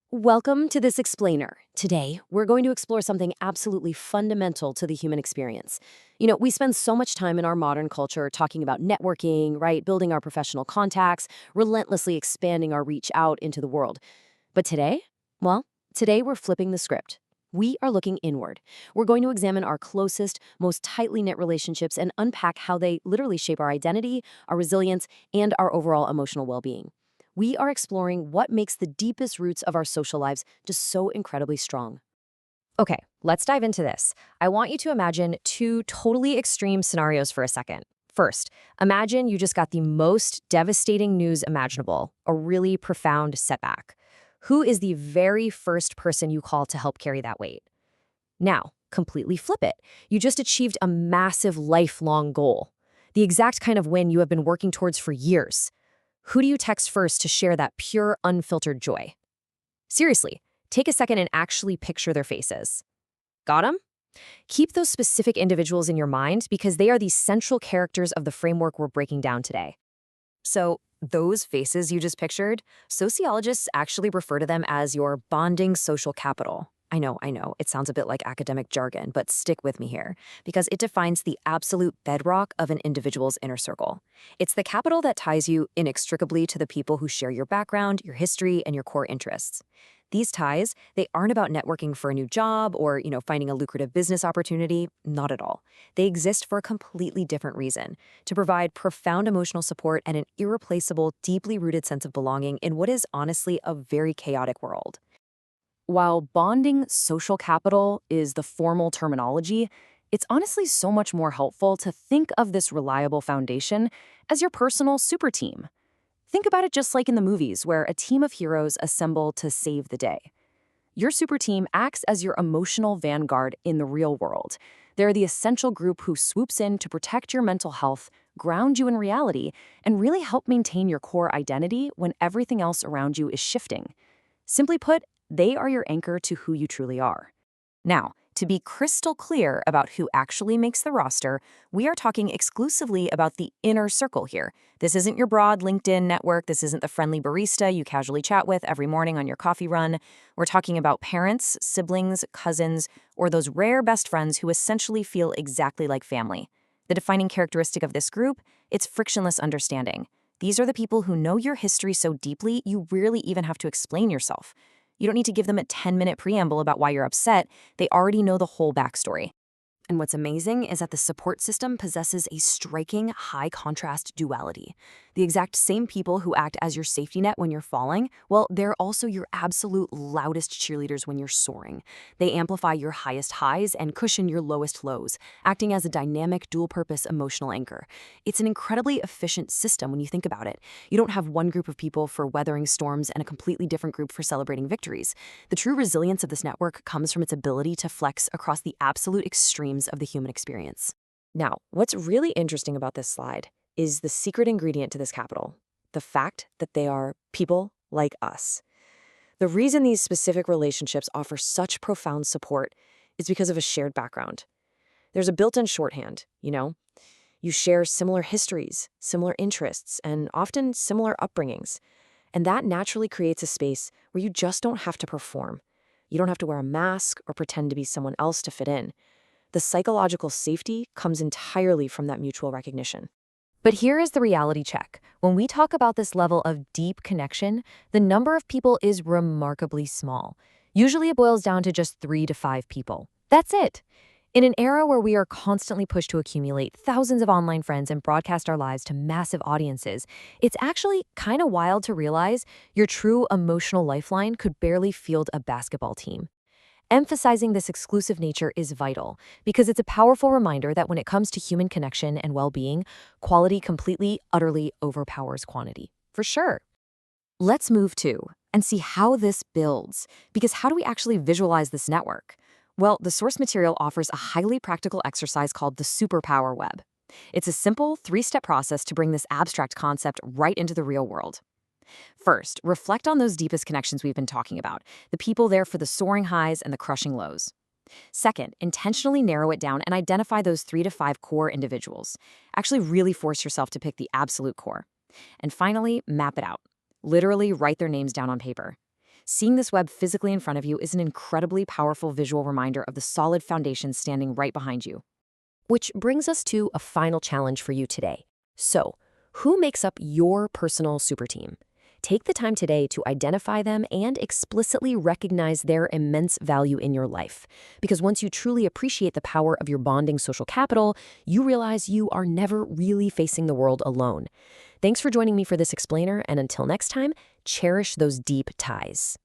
Welcome to this explainer. Today, we're going to explore something absolutely fundamental to the human experience. We spend so much time in our modern culture talking about networking, right? Building our professional contacts, relentlessly expanding our reach out into the world. But today, well, today we're flipping the script. We are looking inward. We're going to examine our closest, most tightly knit relationships and unpack how they literally shape our identity, our resilience, and our overall emotional well being. We are exploring what makes the deepest roots of our social lives just so incredibly strong. Okay, let's dive into this. I want you to imagine two totally extreme scenarios for a second. First, imagine you just got the most devastating news imaginable, a really profound setback. Who is the very first person you call to help carry that weight? Now, completely flip it. You just achieved a massive lifelong goal, the exact kind of win you have been working towards for years. Who do you text first to share that pure, unfiltered joy? Seriously, take a second and actually picture their faces. Got 'em? Keep those specific individuals in your mind because they are the central characters of the framework we're breaking down today. So, those faces you just pictured, sociologists actually refer to them as your bonding social capital. I know, it sounds a bit like academic jargon, but stick with me here, because it defines the absolute bedrock of an individual's inner circle. It's the capital that ties you inextricably to the people who share your background, your history, and your core interests. These ties, they aren't about networking for a new job or, finding a lucrative business opportunity, not at all. They exist for a completely different reason, to provide profound emotional support and an irreplaceable, deeply rooted sense of belonging in what is honestly a very chaotic world. While bonding social capital is the formal terminology, it's honestly so much more helpful to think of this reliable foundation as your personal super team. Think about it just like in the movies, where a team of heroes assemble to save the day. Your super team acts as your emotional vanguard in the real world. They're the essential group who swoops in to protect your mental health, ground you in reality, and really help maintain your core identity when everything else around you is shifting. Simply put, they are your anchor to who you truly are. Now, to be crystal clear about who actually makes the roster, we are talking exclusively about the inner circle here. This isn't your broad LinkedIn network. This isn't the friendly barista you casually chat with every morning on your coffee run. We're talking about parents, siblings, cousins, or those rare best friends who essentially feel exactly like family. The defining characteristic of this group, it's frictionless understanding. These are the people who know your history so deeply you rarely even have to explain yourself. You don't need to give them a 10-minute preamble about why you're upset. They already know the whole backstory. And what's amazing is that the support system possesses a striking high-contrast duality. The exact same people who act as your safety net when you're falling, well, they're also your absolute loudest cheerleaders when you're soaring. They amplify your highest highs and cushion your lowest lows, acting as a dynamic, dual-purpose emotional anchor. It's an incredibly efficient system when you think about it. You don't have one group of people for weathering storms and a completely different group for celebrating victories. The true resilience of this network comes from its ability to flex across the absolute extremes of the human experience. Now, what's really interesting about this slide is the secret ingredient to this capital, the fact that they are people like us. The reason these specific relationships offer such profound support is because of a shared background. There's a built-in shorthand. You share similar histories, similar interests, and often similar upbringings. And that naturally creates a space where you just don't have to perform. You don't have to wear a mask or pretend to be someone else to fit in. The psychological safety comes entirely from that mutual recognition. But here is the reality check. When we talk about this level of deep connection, the number of people is remarkably small. Usually it boils down to just 3 to 5 people. That's it. In an era where we are constantly pushed to accumulate thousands of online friends and broadcast our lives to massive audiences, it's actually kind of wild to realize your true emotional lifeline could barely field a basketball team. Emphasizing this exclusive nature is vital because it's a powerful reminder that when it comes to human connection and well-being, quality completely, utterly overpowers quantity. For sure. Let's move to and see how this builds, because how do we actually visualize this network? Well, the source material offers a highly practical exercise called the superpower web. It's a simple 3-step process to bring this abstract concept right into the real world. First, reflect on those deepest connections we've been talking about, the people there for the soaring highs and the crushing lows. Second, intentionally narrow it down and identify those 3 to 5 core individuals. Actually really force yourself to pick the absolute core. And finally, map it out. Literally write their names down on paper. Seeing this web physically in front of you is an incredibly powerful visual reminder of the solid foundation standing right behind you. Which brings us to a final challenge for you today. So, who makes up your personal super team? Take the time today to identify them and explicitly recognize their immense value in your life. Because once you truly appreciate the power of your bonding social capital, you realize you are never really facing the world alone. Thanks for joining me for this explainer, and until next time, cherish those deep ties.